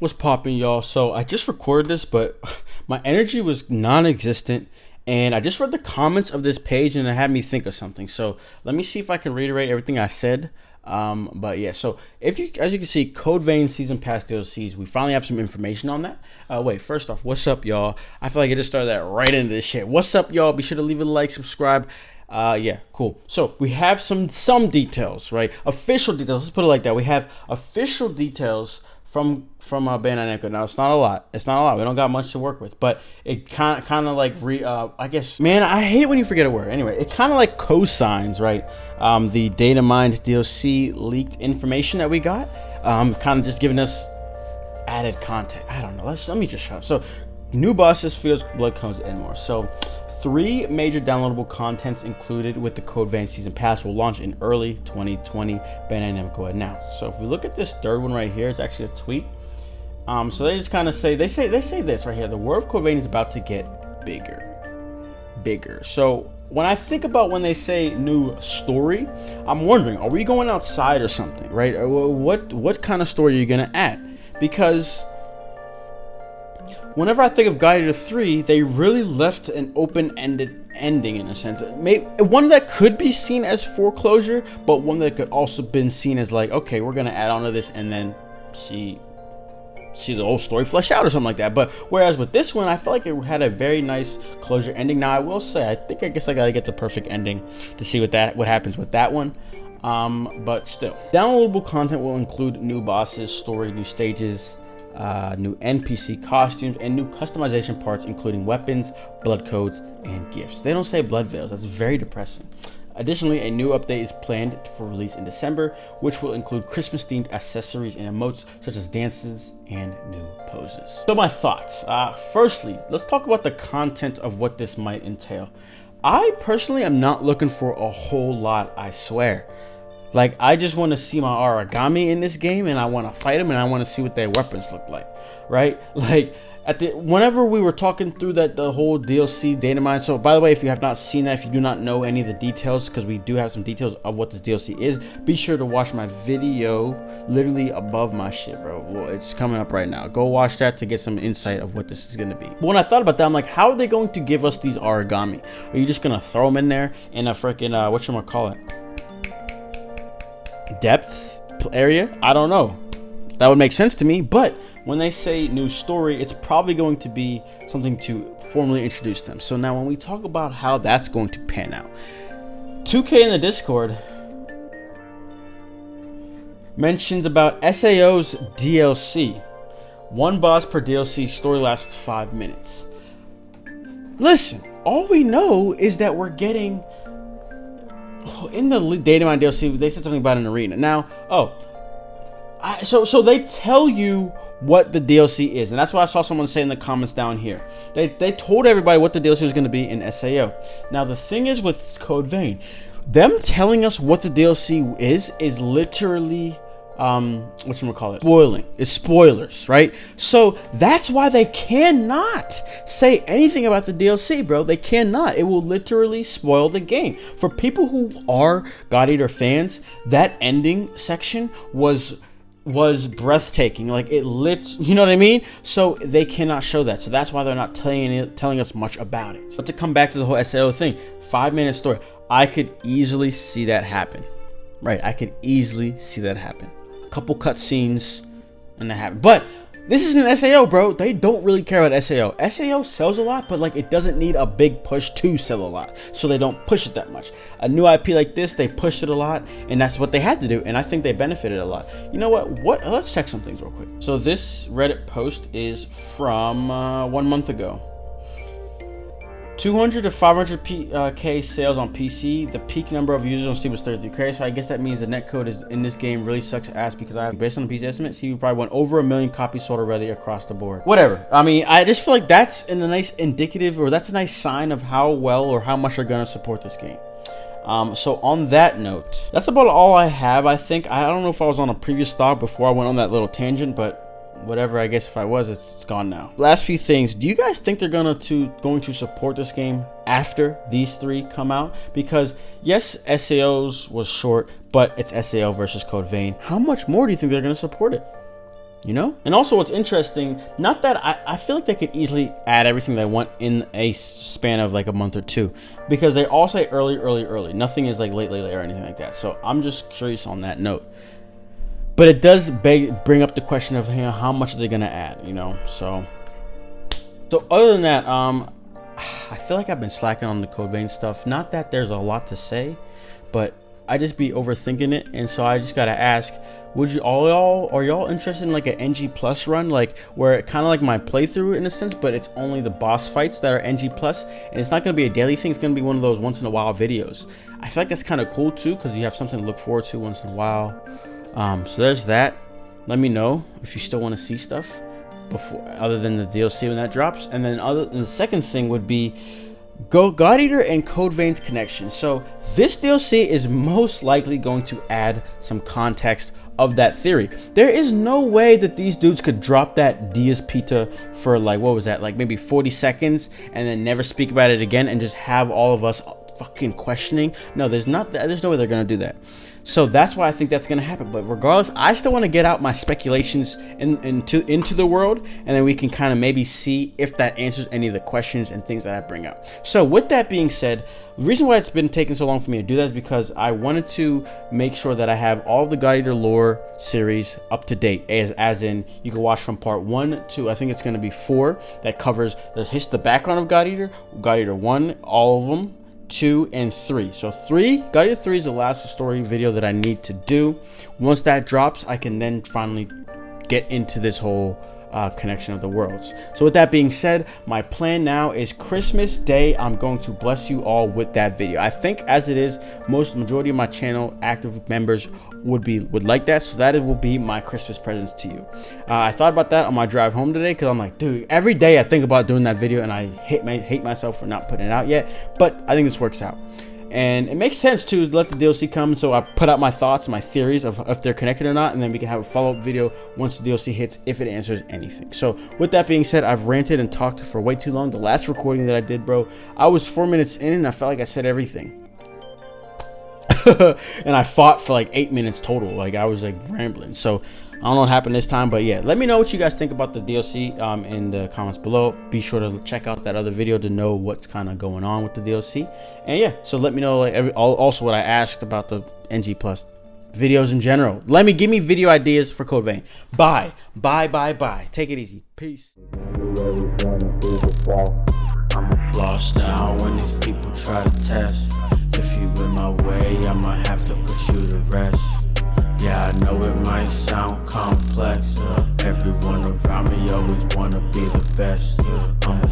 What's popping, y'all? So I just recorded this, but my energy was non-existent, and I just read the comments of this page, and it had me think of something. So let me see if I can reiterate everything I said. But yeah, so as you can see, Code Vein Season Pass DLCs, we finally have some information on that. Wait, first off, what's up, y'all? I feel like I just started that right into this shit. What's up, y'all? Be sure to leave a like, subscribe. Yeah, cool. So we have some details, right? Official details. Let's put it like that. We have official details from Bandai Namco. Now it's not a lot. It's not a lot. We don't got much to work with, but it kind of like I guess, man, I hate it when you forget a word. Anyway, it kind of like co-signs, right? The Data Mind DLC leaked information that we got, kind of just giving us added content. I don't know. Let me just shut up. So, new bosses, fields, blood cones, and more. So, 3 major downloadable contents included with the Code Vein Season Pass will launch in early 2020, Bandai Namco announced. So if we look at this third one right here, it's actually a tweet. So they just kind of say, they say this right here: the world of Code Vein is about to get bigger. So when I think about when they say new story, I'm wondering, are we going outside or something, right? What kind of story are you gonna add? Because whenever I think of Gladiator 3, they really left an open-ended ending in a sense. Maybe one that could be seen as foreclosure, but one that could also been seen as like, okay, we're gonna add on to this and then see the whole story flesh out or something like that. But whereas with this one, I feel like it had a very nice closure ending. Now I will say, I guess I gotta get the perfect ending to see what happens with that one. But still, downloadable content will include new bosses, story, new stages, new NPC costumes, and new customization parts, including weapons, blood codes, and gifts. They don't say blood veils. That's very depressing. Additionally, a new update is planned for release in December, which will include Christmas-themed accessories and emotes such as dances and new poses. So my thoughts. Firstly, let's talk about the content of what this might entail. I personally am not looking for a whole lot, I swear. Like, I just want to see my origami in this game, and I want to fight them, and I want to see what their weapons look like, right? Like, whenever we were talking through the whole DLC Data Mind. So, by the way, if you have not seen that, if you do not know any of the details, because we do have some details of what this DLC is, be sure to watch my video literally above my shit, bro. Well, it's coming up right now. Go watch that to get some insight of what this is going to be. But when I thought about that, I'm like, how are they going to give us these origami? Are you just going to throw them in there in a freaking, whatchamacallit, depth area? I don't know. That would make sense to me. But when they say new story, it's probably going to be something to formally introduce them. So now when we talk about how that's going to pan out, 2K in the Discord mentions about SAO's DLC. 1 boss per DLC, story lasts 5 minutes. Listen, all we know is that we're getting, in the Data Mine DLC, they said something about an arena. Now, so they tell you what the DLC is, and that's what I saw someone say in the comments down here. They told everybody what the DLC was going to be in SAO. Now, the thing is with Code Vein, them telling us what the DLC is literally spoiling. It's spoilers, right? So that's why they cannot say anything about the DLC, bro. They cannot. It will literally spoil the game. For people who are God Eater fans, that ending section was breathtaking. Like, it lit, you know what I mean? So they cannot show that. So that's why they're not telling us much about it. But to come back to the whole SAO thing, 5-minute story, I could easily see that happen, right? I could easily see that happen. Couple cutscenes and that happen. But this is an SAO, bro. They don't really care about SAO. SAO sells a lot, but like, it doesn't need a big push to sell a lot, so they don't push it that much. A new IP like this, they pushed it a lot, and that's what they had to do, and I think they benefited a lot. You know what? Let's check some things real quick. So this Reddit post is from 1 month ago. 200 to 500k sales on PC. The peak number of users on Steam was 33k. So I guess that means the netcode is in this game really sucks ass, because based on the PC estimate, Steam probably went over 1 million copies sold already across the board. Whatever. I mean, I just feel like that's a nice indicative, or that's a nice sign of how well or how much they're gonna support this game. So on that note, that's about all I have. I think I don't know if I was on a previous thought before I went on that little tangent, but whatever, I guess if I was, it's gone now. Last few things. Do you guys think they're going to support this game after these 3 come out? Because yes, SAO's was short, but it's SAO versus Code Vein. How much more do you think they're going to support it? you know? And also what's interesting, not that I feel like they could easily add everything they want in a span of like a month or two, because they all say early. Nothing is like late or anything like that. So I'm just curious on that note. But it does bring up the question of, you know, how much are they gonna add, you know? So other than that, I feel like I've been slacking on the Code Vein stuff. Not that there's a lot to say, but I just be overthinking it, and so I just gotta ask, are y'all interested in like an NG plus run, like where it kind of like my playthrough in a sense, but it's only the boss fights that are NG plus, and it's not gonna be a daily thing, it's gonna be one of those once in a while videos. I feel like that's kind of cool too, because you have something to look forward to once in a while. So there's that. Let me know if you still want to see stuff before, other than the DLC when that drops. And then the second thing would be God Eater and Code Vein's connection. So this DLC is most likely going to add some context of that theory. There is no way that these dudes could drop that Diaz Pita for like, what was that, like maybe 40 seconds and then never speak about it again and just have all of us fucking questioning. No, there's no way they're gonna do that. So that's why I think that's gonna happen. But regardless, I still want to get out my speculations into the world, and then we can kind of maybe see if that answers any of the questions and things that I bring up. So with that being said, the reason why it's been taking so long for me to do that is because I wanted to make sure that I have all of the God Eater lore series up to date, as in you can watch from part 1 to, I think it's going to be 4, that covers the background of God Eater 1, all of them, 2 and 3. So God Eater 3 is the last story video that I need to do. Once that drops, I can then finally get into this whole connection of the worlds. So with that being said, my plan now is Christmas Day, I'm going to bless you all with that video. I think as it is, majority of my channel active members would like that, so that it will be my Christmas presents to you. I thought about that on my drive home today, because I'm like, dude, every day I think about doing that video and I hate myself for not putting it out yet, but I think this works out. And it makes sense to let the DLC come, so I put out my thoughts, my theories of if they're connected or not, and then we can have a follow-up video once the DLC hits, if it answers anything. So with that being said, I've ranted and talked for way too long. The last recording that I did, bro, I was 4 minutes in and I felt like I said everything. And I fought for like 8 minutes total. Like I was like rambling. So I don't know what happened this time, but yeah, let me know what you guys think about the DLC in the comments below. Be sure to check out that other video to know what's kind of going on with the DLC. And yeah, so let me know like also what I asked about the NG Plus videos in general. Give me video ideas for Code Vein. Bye. Take it easy. Peace. I'm lost down when these people try to test. If you in my way, I'ma have to put you to rest. Yeah, I know it might sound complex. Everyone around me always wanna be the best.